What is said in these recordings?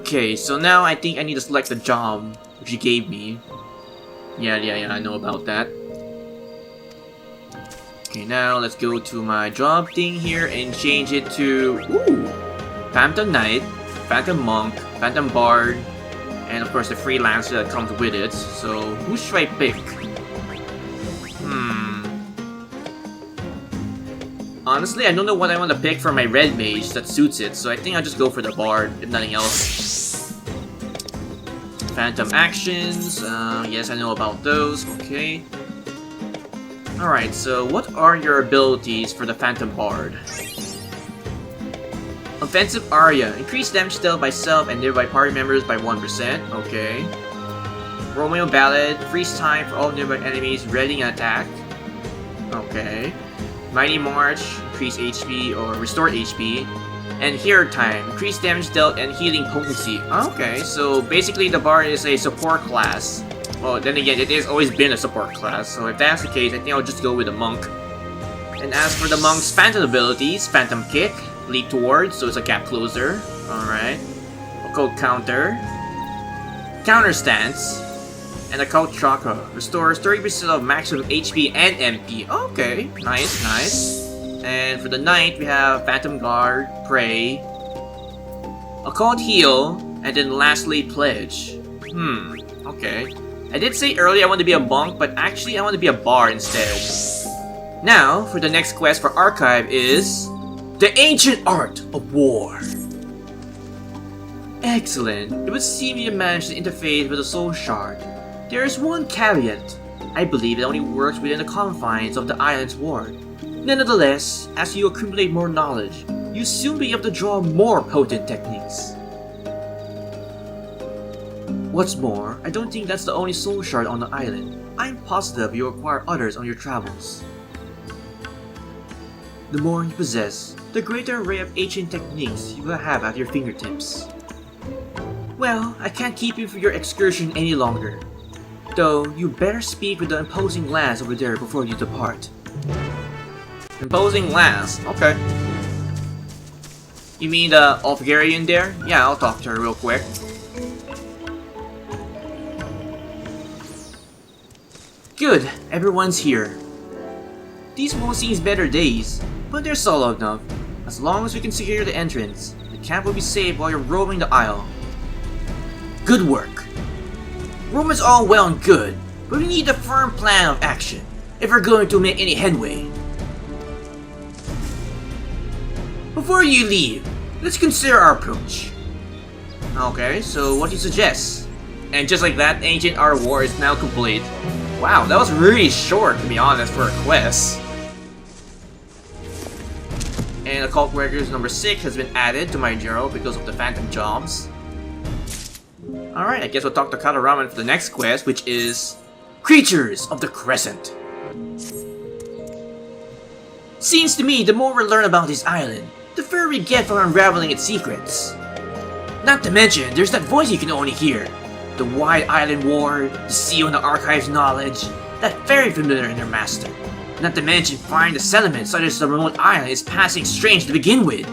Okay, so now I think I need to select the job which you gave me. Yeah, I know about that. Okay, now let's go to my job thing here and change it to... Ooh! Phantom Knight, Phantom Monk, Phantom Bard, and of course the freelancer that comes with it. So, who should I pick? Honestly, I don't know what I want to pick for my red mage that suits it, so I think I'll just go for the bard, if nothing else. Phantom actions, yes, I know about those, okay. Alright, so what are your abilities for the Phantom Bard? Offensive Aria, increase damage dealt by self and nearby party members by 1%, okay. Romeo Ballad, freeze time for all nearby enemies readying an attack, okay. Mighty March, increase HP or restore HP. And Hero Time, increase damage dealt and healing potency. Okay, so basically the Bard is a support class. Well, then again, it has always been a support class, so if that's the case, I think I'll just go with the Monk. And as for the Monk's Phantom abilities, Phantom Kick, Leap Towards, so it's a gap closer. Alright. Occult Counter. Counter Stance. And Occult Chakra. Restores 30% of maximum HP and MP. Okay, nice. And for the Knight, we have Phantom Guard, Pray, Occult Heal, and then lastly, Pledge. Okay. I did say earlier I want to be a monk, but actually I want to be a bard instead. Now, for the next quest for Archive is... The Ancient Art of War. Excellent. It would seem you managed to interface with the Soul Shard. There is one caveat. I believe it only works within the confines of the island's ward. Nonetheless, as you accumulate more knowledge, you soon be able to draw more potent techniques. What's more, I don't think that's the only soul shard on the island. I'm positive you acquire others on your travels. The more you possess, the greater array of ancient techniques you will have at your fingertips. Well, I can't keep you for your excursion any longer. Though, you better speak with the imposing lass over there before you depart. Imposing lass? Okay. You mean the Ulfgarian there? Yeah, I'll talk to her real quick. Good, everyone's here. These won't seem better days, but they're solid enough. As long as we can secure the entrance, the camp will be safe while you're roaming the isle. Good work. Roam is all well and good, but we need a firm plan of action if we're going to make any headway. Before you leave, let's consider our approach. Okay, so what do you suggest? And just like that, Ancient Art of War is now complete. Wow, that was really short, to be honest, for a quest. And Occult Records number 6 has been added to my journal because of the phantom jobs. Alright, I guess we'll talk to Kataraman for the next quest, which is... Creatures of the Crescent. Seems to me the more we learn about this island, the further we get from unraveling its secrets. Not to mention, there's that voice you can only hear. The wide island ward, the seal in the archive's knowledge, that very familiar in their master. Not to mention finding the settlement such as the remote island is passing strange to begin with.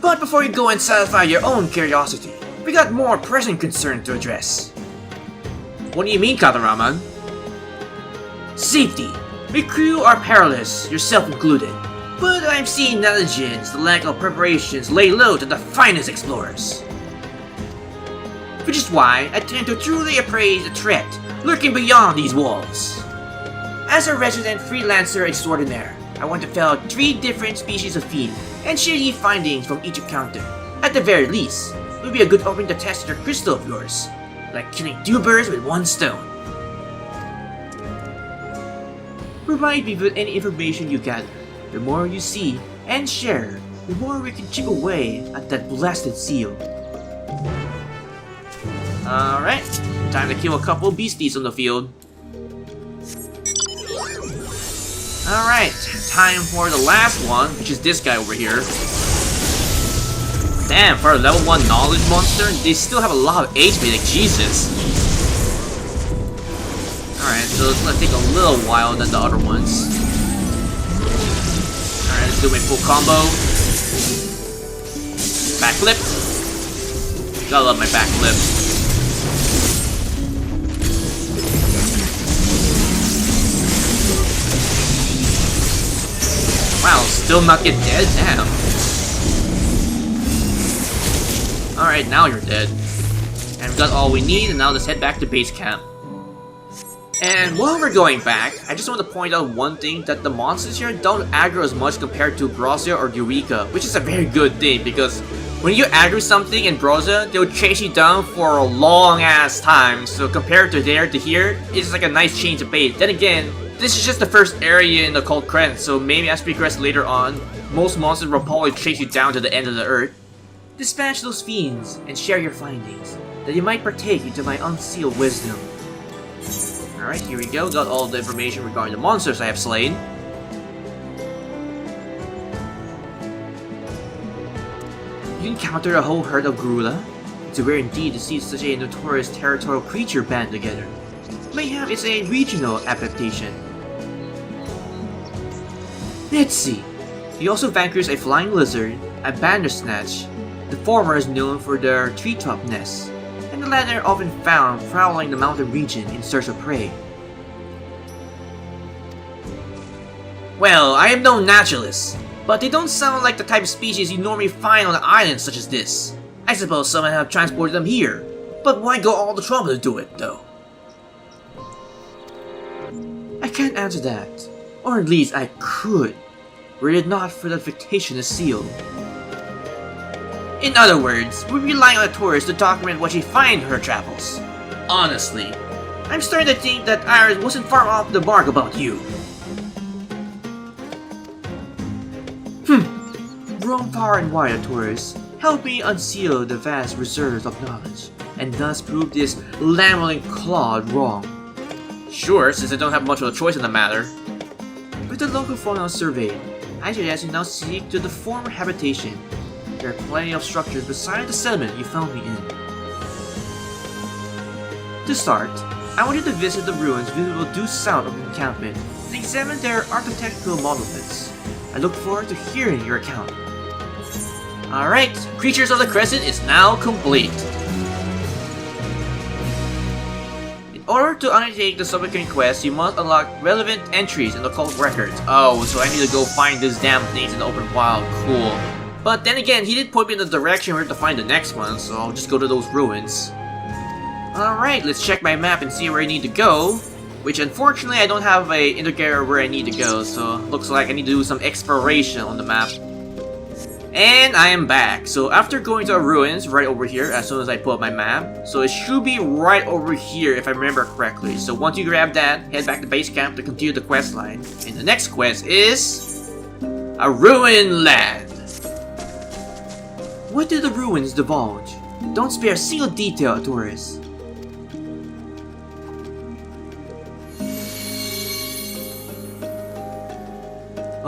But before you go and satisfy your own curiosity, we got more pressing concern to address. What do you mean, Kataraman? Safety. My crew are perilous, yourself included. But I'm seeing negligence, the lack of preparations lay low to the finest explorers. Which is why I tend to truly appraise the threat lurking beyond these walls. As a resident freelancer extraordinaire, I want to fell 3 different species of fiend and share ye findings from each encounter. At the very least, it would be a good opening to test your crystal of yours, like killing 2 birds with 1 stone. Provide me with any information you gather. The more you see and share, the more we can chip away at that blasted seal. Alright, time to kill a couple beasties on the field. Alright, time for the last one, which is this guy over here. Damn, for a level 1 knowledge monster, they still have a lot of HP, like Jesus. Alright, so it's gonna take a little while than the other ones. Alright, let's do my full combo. Backflip. Gotta love my backflip. Wow, still not get dead? Damn. Alright, now you're dead. And we've got all we need, and now let's head back to base camp. And while we're going back, I just want to point out one thing, that the monsters here don't aggro as much compared to Brozia or Eureka, which is a very good thing, because when you aggro something in Brozia, they'll chase you down for a long ass time, so compared to there to here, it's like a nice change of pace. Then again, this is just the first area in the Occult Crescent, so maybe as we progress later on, most monsters will probably chase you down to the end of the earth. Dispatch those fiends, and share your findings, that you might partake into my unsealed wisdom. Alright, here we go, got all the information regarding the monsters I have slain. You encountered a whole herd of Gorilla? It's rare indeed to see such a notorious territorial creature band together. Mayhap it's a regional adaptation. Let's see. You also vanquished a flying lizard, a bandersnatch. The former is known for their treetop nests, and the latter often found prowling the mountain region in search of prey. Well, I am no naturalist, but they don't sound like the type of species you normally find on an island such as this. I suppose someone have transported them here, but why go all the trouble to do it, though? I can't answer that, or at least I could, were it not for the fictitious seal. In other words, we rely on a tourist to document what she finds in her travels. Honestly, I'm starting to think that Iris wasn't far off the mark about you. Roam far and wide, tourists. Help me unseal the vast reserves of knowledge, and thus prove this lambling clod wrong. Sure, since I don't have much of a choice in the matter. With the local fauna surveyed, I suggest you now seek to the former habitation. There are plenty of structures beside the settlement you found me in. To start, I want you to visit the ruins visible due south of the encampment and examine their architectural monuments. I look forward to hearing your account. Alright, Creatures of the Crescent is now complete. In order to undertake the subsequent quest, you must unlock relevant entries in the occult records. Oh, so I need to go find these damn things in the open wild. Cool. But then again, he did point me in the direction where to find the next one, so I'll just go to those ruins. Alright, let's check my map and see where I need to go. Which unfortunately I don't have a indicator where I need to go, so looks like I need to do some exploration on the map. And I am back. So after going to the ruins right over here, as soon as I pull up my map, so it should be right over here if I remember correctly. So once you grab that, head back to base camp to continue the quest line. And the next quest is a ruin land. What did the ruins divulge? Don't spare a single detail, tourists.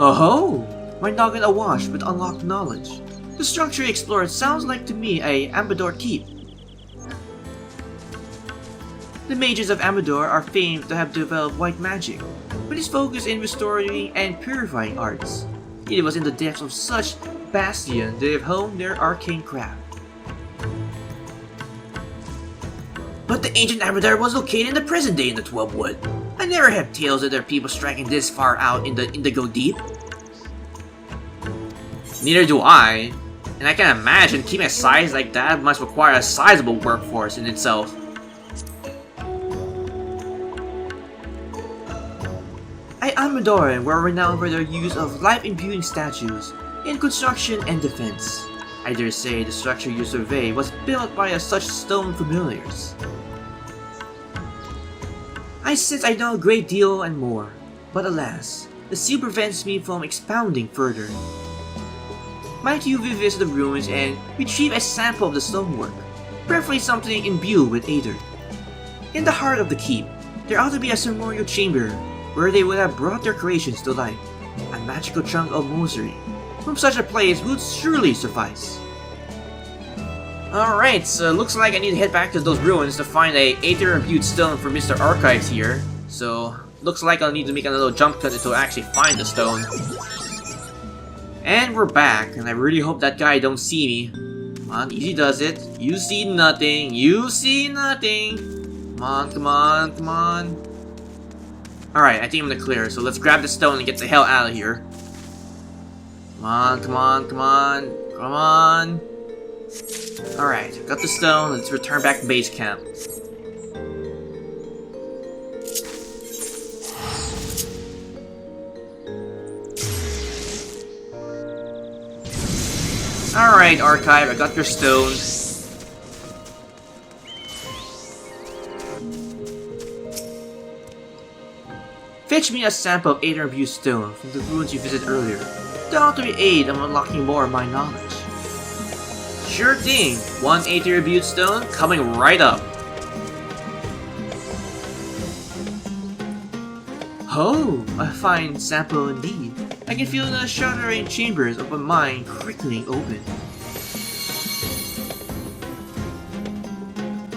Oh-ho! My noggin awash with unlocked knowledge. The structure explored sounds like to me a Amador keep. The mages of Amador are famed to have developed white magic, with its focus in restoring and purifying arts. It was in the depths of such bastion they have honed their arcane craft. But the ancient Amador was located in the present day in the 12 Wood. I never had tales of their people striking this far out in the Indigo Deep. Neither do I, and I can imagine keeping a size like that must require a sizable workforce in itself. Amadorian were renowned for their use of life-imbuing statues in construction and defense. I dare say the structure you survey was built by such stone familiars. I sense I know a great deal and more, but alas, the seal prevents me from expounding further. Might you revisit the ruins and retrieve a sample of the stonework, preferably something imbued with aether. In the heart of the keep, there ought to be a ceremonial chamber where they would have brought their creations to life. A magical chunk of mosaic from such a place would surely suffice. Alright, so looks like I need to head back to those ruins to find a aether-imbued stone for Mr. Archives here. So, looks like I'll need to make another jump cut to actually find the stone. And we're back, and I really hope that guy don't see me. Come on, easy does it. You see nothing. You see nothing. Come on, come on, come on. Alright, I think I'm gonna clear. So let's grab the stone and get the hell out of here. Come on, come on, come on. Come on. Alright, got the stone. Let's return back to base camp. Alright, Archive, I got your stone. Fetch me a sample of Aether Imbued Stone from the ruins you visited earlier. Down to aid in unlocking more of my knowledge. Sure thing, 1 Aether Imbued Stone coming right up. Oh, a fine sample indeed. I can feel the shuddering chambers of my mind crinkling open.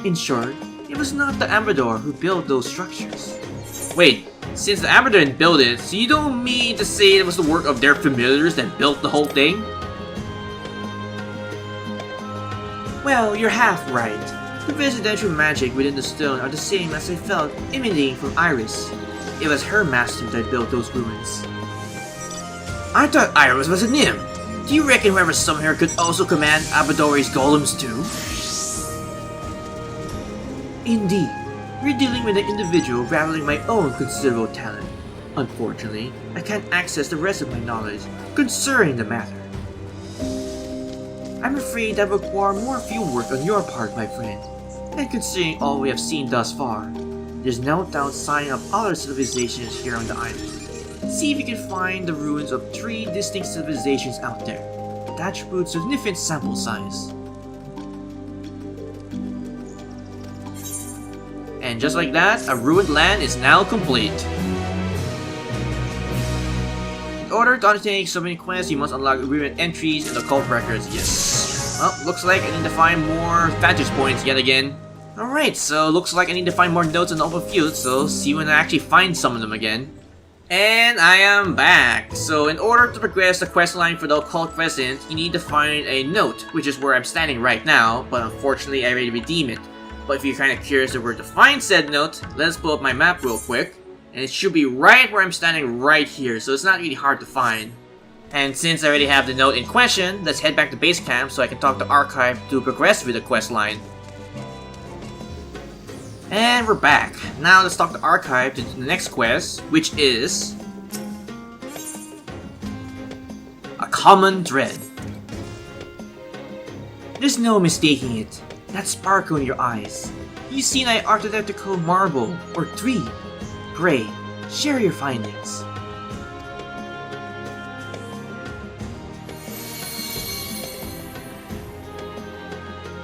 In short, it was not the Ambassador who built those structures. Wait, since the Ambassador didn't build it, so you don't mean to say it was the work of their familiars that built the whole thing? Well, you're half right. The residential magic within the stone are the same as I felt emanating from Iris. It was her master that built those ruins. I thought Iris was a nymph. Do you reckon whoever summoned her could also command Abadori's golems too? Indeed, we're dealing with an individual battling my own considerable talent. Unfortunately, I can't access the rest of my knowledge concerning the matter. I'm afraid that will require more fieldwork on your part, my friend. And considering all we have seen thus far, there's no doubt signing up other civilizations here on the island. See if you can find the ruins of 3 distinct civilizations out there. That should put significant sample size. And just like that, a ruined land is now complete. In order to undertake so many quests, you must unlock ruined entries in the occult records. Yes. Well, looks like I need to find more vantage points yet again. Alright, so looks like I need to find more notes in the open field, so see when I actually find some of them again. And I am back! So in order to progress the questline for the Occult Crescent, you need to find a note, which is where I'm standing right now, but unfortunately I already redeemed it. But if you're kinda curious of where to find said note, let's pull up my map real quick. And it should be right where I'm standing right here, so it's not really hard to find. And since I already have the note in question, let's head back to base camp so I can talk to Archive to progress with the questline. And we're back. Now let's talk to Archive to do the next quest, which is a common thread. There's no mistaking it. That sparkle in your eyes. You see an architectural marble, or 3. Pray, share your findings.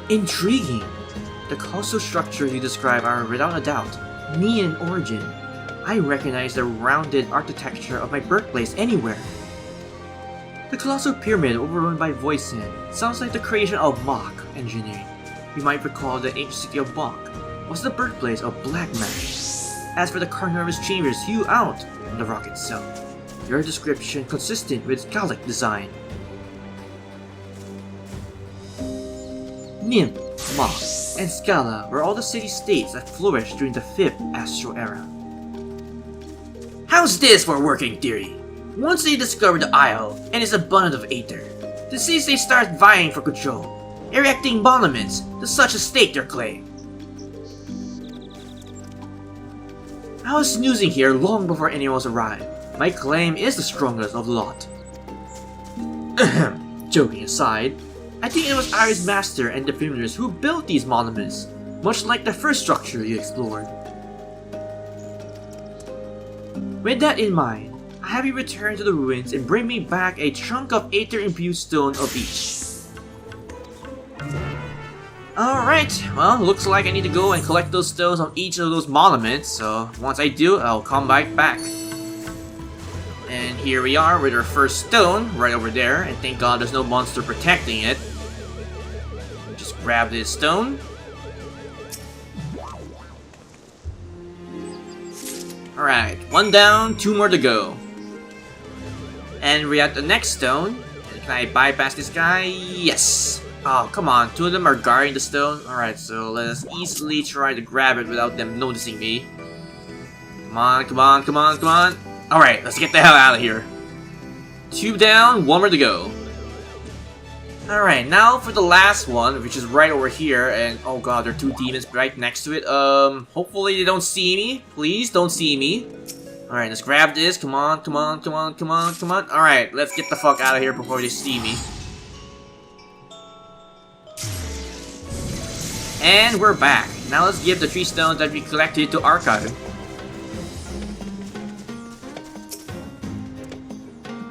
Intriguing. The colossal structures you describe are, without a doubt, Nean in origin. I recognize the rounded architecture of my birthplace anywhere. The colossal pyramid overrun by Voisin sounds like the creation of Mach engineering. You might recall the ancient city of Mach was the birthplace of black magic. As for the carnivorous chambers hewn out from the rock itself, your description consistent with Gallic design. Nymph, Mach, and Scala were all the city-states that flourished during the 5th Astral Era. How's this for a working theory? Once they discovered the Isle and its abundance of Aether, the city-states start vying for control, erecting monuments to such a stake their claim. I was snoozing here long before anyone else arrived. My claim is the strongest of the lot. Joking aside, I think it was Iris Master and the familiars who built these monuments, much like the first structure you explored. With that in mind, I have you return to the ruins and bring me back a chunk of Aether Imbued Stone of each. Alright, well, looks like I need to go and collect those stones on each of those monuments, so once I do, I'll come back. And here we are with our first stone, right over there, and thank God there's no monster protecting it. Just grab this stone. Alright, 1 down, 2 more to go. And we're at the next stone. Can I bypass this guy? Yes! Oh, come on. 2 of them are guarding the stone. Alright, so let us easily try to grab it without them noticing me. Come on, come on, come on, come on. Alright, let's get the hell out of here. 2 down, 1 more to go. Alright, now for the last one, which is right over here. And oh god, there are 2 demons right next to it. Hopefully they don't see me. Please don't see me. Alright, let's grab this. Come on, come on, come on, come on, come on. Alright, let's get the fuck out of here before they see me. And we're back. Now let's give the 3 stones that we collected to Archive.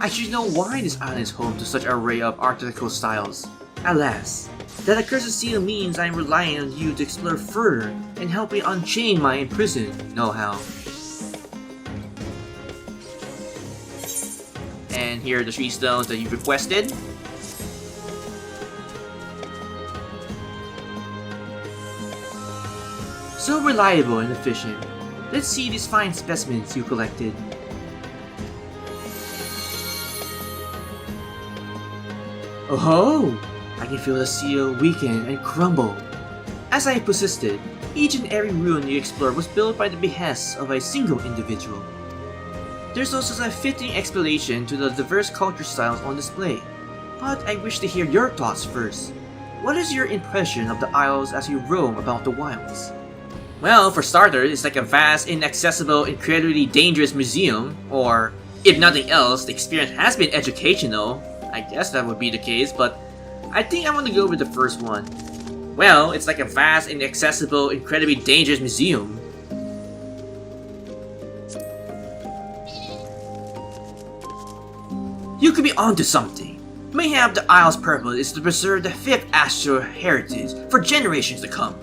I should know why this island is home to such an array of architectural styles. Alas, that accursed seal means I am relying on you to explore further and help me unchain my imprisoned know-how. And here are the 3 stones that you requested. So reliable and efficient. Let's see these fine specimens you collected. Oh! I can feel the seal weaken and crumble. As I persisted, each and every ruin you explored was built by the behest of a single individual. There's also a fitting explanation to the diverse culture styles on display. But I wish to hear your thoughts first. What is your impression of the Isles as you roam about the wilds? Well, for starters, it's like a vast, inaccessible, incredibly dangerous museum, or, if nothing else, the experience has been educational. I guess that would be the case, but I think I want to go with the first one. Well, it's like a vast, inaccessible, incredibly dangerous museum. You could be onto something. Mayhap the Isle's purpose is to preserve the 5th astral heritage for generations to come.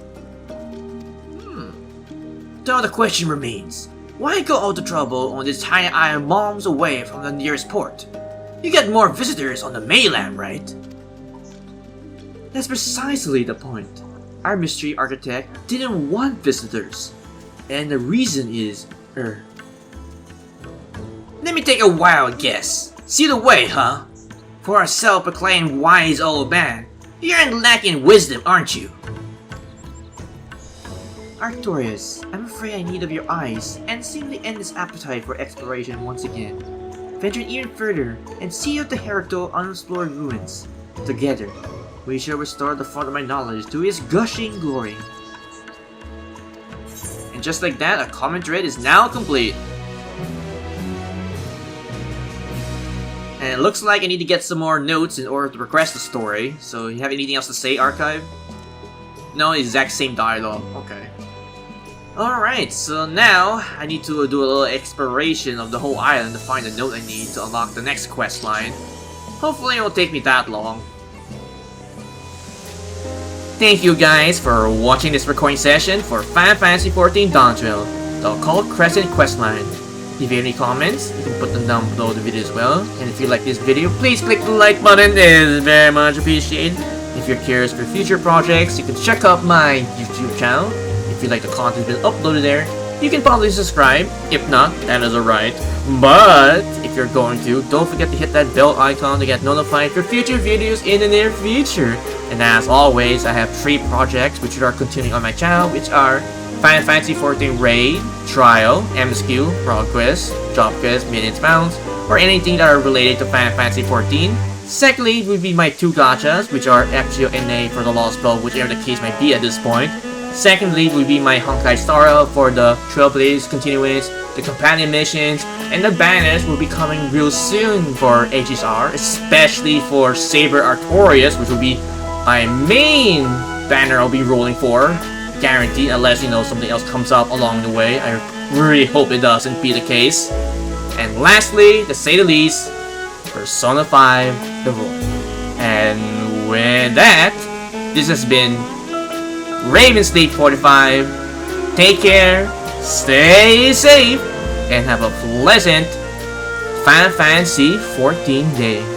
Though the question remains, why go all the trouble on this tiny island miles away from the nearest port? You get more visitors on the mainland, right? That's precisely the point. Our mystery architect didn't want visitors. And the reason is, Let me take a wild guess. See the way, huh? For a self-proclaimed wise old man, you're lacking wisdom, aren't you? Arcturus, I'm afraid I need of your eyes, and simply end this appetite for exploration once again. Venture even further, and see out the heritable unexplored ruins. Together, we shall restore the font of my knowledge to its gushing glory. And just like that, a comment thread is now complete. And it looks like I need to get some more notes in order to progress the story. So, you have anything else to say, Archive? No, exact same dialogue. Okay. Alright, so now I need to do a little exploration of the whole island to find the note I need to unlock the next quest line. Hopefully it won't take me that long. Thank you guys for watching this recording session for Fantasy XIV Dawntrail, the Occult Crescent questline. If you have any comments, you can put them down below the video as well. And if you like this video, please click the like button, it is very much appreciated. If you're curious for future projects, you can check out my YouTube channel. If you like the content being uploaded there, you can probably subscribe. If not, that is alright. But if you're going to, don't forget to hit that bell icon to get notified for future videos in the near future. And as always, I have 3 projects which are continuing on my channel, which are Fantasy XIV Raid, Trial, MSQ, Progress, Job Quest, Millions Pounds, or anything that are related to Fantasy XIV. Secondly, would be my 2 gachas, which are FGO and NA for the Lost Spell, whichever the case might be at this point. Secondly, would be my Honkai Star Rail for the Trailblaze Continuance, the companion missions, and the banners will be coming real soon for HSR, especially for Saber Artorias, which will be my main banner I'll be rolling for, guaranteed, unless, you know, something else comes up along the way. I really hope it doesn't be the case. And lastly, to say the least, Persona 5 The Void. And with that, this has been Raven Sleep 45. Take care, stay safe, and have a pleasant Fantasy XIV day.